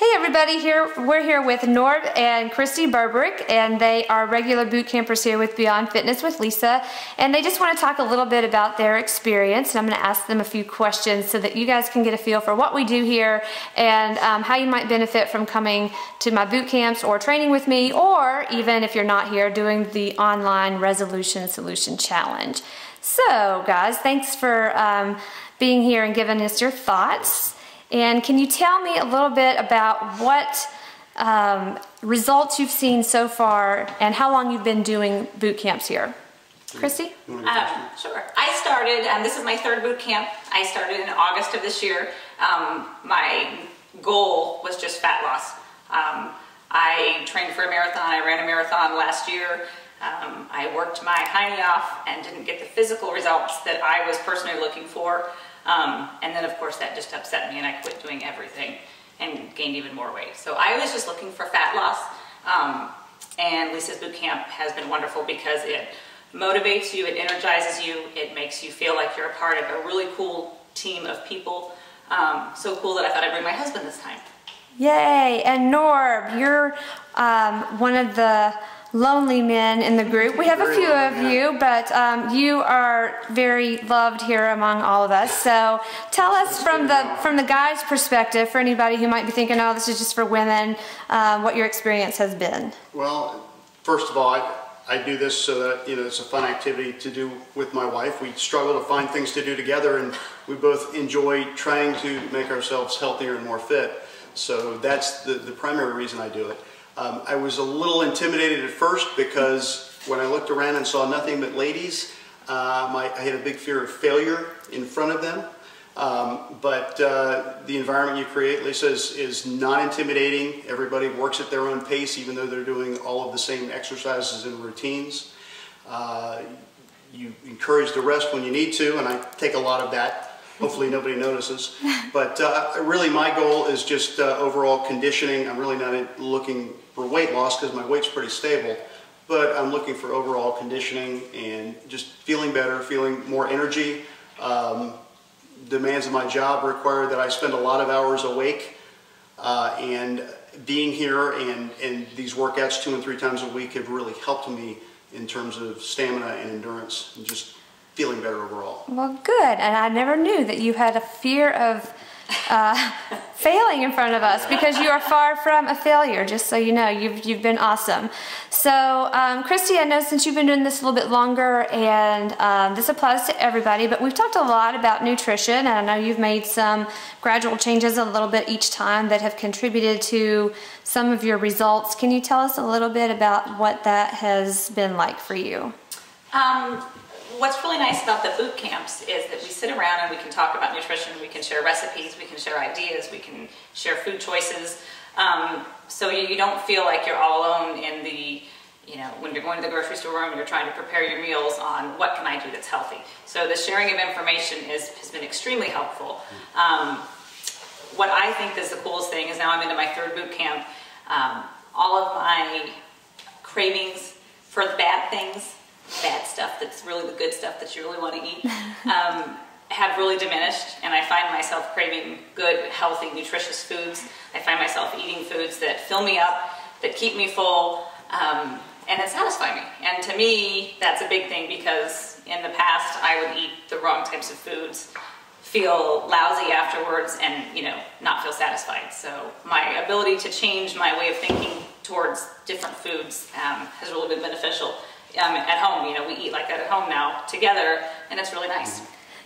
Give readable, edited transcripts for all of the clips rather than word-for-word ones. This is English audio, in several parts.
Hey everybody, we're here with Norb and Christy Burberick, and they are regular boot campers here with Beyond Fitness with Lisa, and they just want to talk a little bit about their experience, and I'm going to ask them a few questions so that you guys can get a feel for what we do here and how you might benefit from coming to my boot camps or training with me, or even if you're not here, doing the online Resolution Solution Challenge. So guys, thanks for being here and giving us your thoughts. And can you tell me a little bit about what results you've seen so far and how long you've been doing boot camps here? Christy? Sure. I started, this is my third boot camp. I started in August of this year. My goal was just fat loss. I trained for a marathon. I ran a marathon last year. I worked my hiney off and didn't get the physical results that I was personally looking for. And then of course that just upset me and I quit doing everything and gained even more weight. So I was just looking for fat loss. And Lisa's boot camp has been wonderful because it motivates you, it energizes you, it makes you feel like you're a part of a really cool team of people. So cool that I thought I'd bring my husband this time. Yay! And Norb, you're one of the lonely men in the group. We have a few of you, but you are very loved here among all of us. So tell us from the guys' perspective, for anybody who might be thinking, oh, this is just for women, what your experience has been. Well, first of all, I do this so that it's a fun activity to do with my wife. We struggle to find things to do together, and we both enjoy trying to make ourselves healthier and more fit. So that's the primary reason I do it. I was a little intimidated at first because when I looked around and saw nothing but ladies, I had a big fear of failure in front of them. But the environment you create, Lisa, is not intimidating. Everybody works at their own pace, even though they're doing all of the same exercises and routines. You encourage the rest when you need to, and I take a lot of that. Hopefully nobody notices. But really my goal is just overall conditioning. I'm really not looking for weight loss because my weight's pretty stable. But I'm looking for overall conditioning and just feeling better, feeling more energy. Demands of my job require that I spend a lot of hours awake. And being here and these workouts 2 and 3 times a week have really helped me in terms of stamina and endurance and just feeling better overall. Well, good. And I never knew that you had a fear of failing in front of us, because you are far from a failure, just so you know. You've been awesome. So, Christy, I know since you've been doing this a little bit longer, and this applies to everybody, but we've talked a lot about nutrition, and I know you've made some gradual changes a little bit each time that have contributed to some of your results. Can you tell us a little bit about what that has been like for you? What's really nice about the boot camps is that we sit around and we can talk about nutrition, we can share recipes, we can share ideas, we can share food choices. So you don't feel like you're all alone in the, when you're going to the grocery store and you're trying to prepare your meals on what can I do that's healthy. So the sharing of information has been extremely helpful. What I think is the coolest thing is now I'm into my 3rd boot camp. All of my cravings for the bad things, bad stuff that's really the good stuff that you really want to eat, have really diminished, and I find myself craving good, healthy, nutritious foods. I find myself eating foods that fill me up, that keep me full, and that satisfy me. And to me, that's a big thing, because in the past I would eat the wrong types of foods, feel lousy afterwards, and not feel satisfied. So my ability to change my way of thinking towards different foods has really been beneficial. At home, we eat like that at home now together, and it's really nice.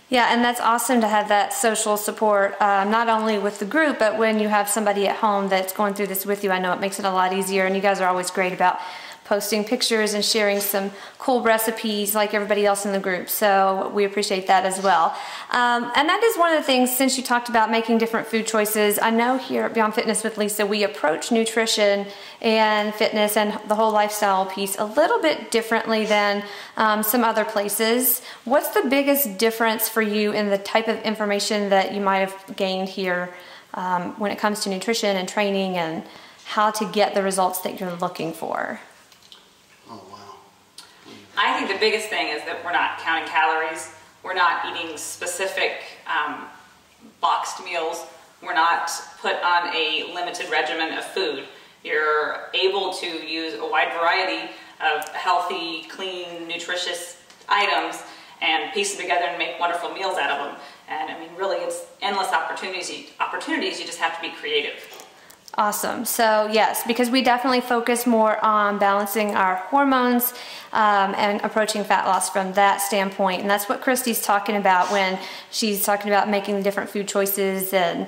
Yeah, and that's awesome to have that social support, not only with the group, but when you have somebody at home that's going through this with you. I know it makes it a lot easier, and you guys are always great about posting pictures and sharing some cool recipes like everybody else in the group, so we appreciate that as well. And that is one of the things, since you talked about making different food choices, I know here at Beyond Fitness with Lisa, we approach nutrition and fitness and the whole lifestyle piece a little bit differently than some other places. What's the biggest difference for you in the type of information that you might have gained here when it comes to nutrition and training and how to get the results that you're looking for? Oh, wow. I think the biggest thing is that we're not counting calories. We're not eating specific boxed meals. We're not put on a limited regimen of food. You're able to use a wide variety of healthy, clean, nutritious items and piece them together and make wonderful meals out of them. And I mean, really, it's endless opportunities. You just have to be creative. Awesome. So yes, because we definitely focus more on balancing our hormones and approaching fat loss from that standpoint. And that's what Christy's talking about when she's talking about making the different food choices. And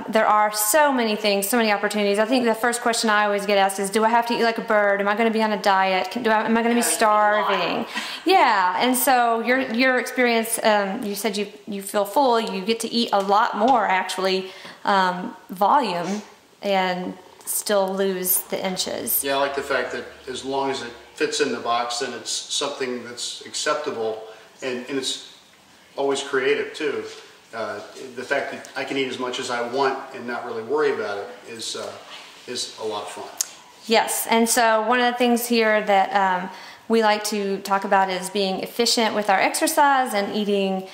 there are so many things, so many opportunities. I think the first question I always get asked is, do I have to eat like a bird? Am I going to be on a diet? Am I going to be starving? Yeah. And so your experience, you said you feel full. You get to eat a lot more, actually, volume, and still lose the inches. Yeah, I like the fact that as long as it fits in the box, then it's something that's acceptable, and it's always creative too. The fact that I can eat as much as I want and not really worry about it is a lot of fun. Yes, and so one of the things here that we like to talk about is being efficient with our exercise and eating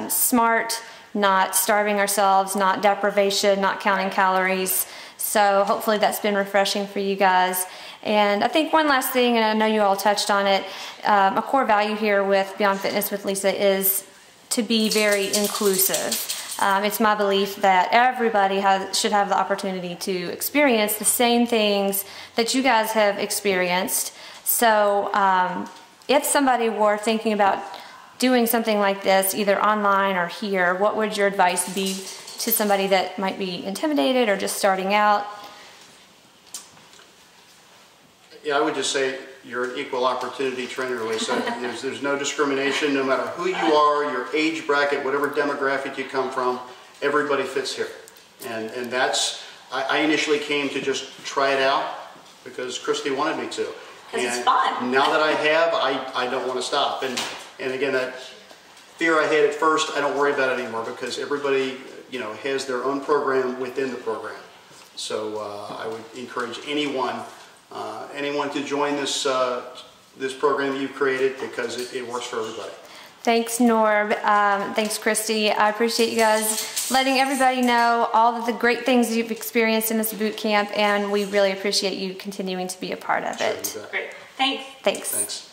smart, not starving ourselves, not deprivation, not counting calories. So hopefully that's been refreshing for you guys. And I think one last thing, and I know you all touched on it, a core value here with Beyond Fitness with Lisa is to be very inclusive. It's my belief that everybody should have the opportunity to experience the same things that you guys have experienced. So if somebody were thinking about doing something like this, either online or here, what would your advice be to somebody that might be intimidated or just starting out? Yeah, I would just say you're an equal opportunity trainer, Lisa. There's no discrimination, no matter who you are, your age bracket, whatever demographic you come from, everybody fits here. And that's, I initially came to just try it out because Christy wanted me to. Because it's fun. Now that I have, I don't want to stop. And again, that fear I had at first, I don't worry about it anymore because everybody, has their own program within the program. So I would encourage anyone to join this program that you've created because it works for everybody. Thanks, Norb. Thanks, Christy. I appreciate you guys letting everybody know all of the great things you've experienced in this boot camp, and we really appreciate you continuing to be a part of it. Sure, you bet. Great. Thanks. Thanks. Thanks.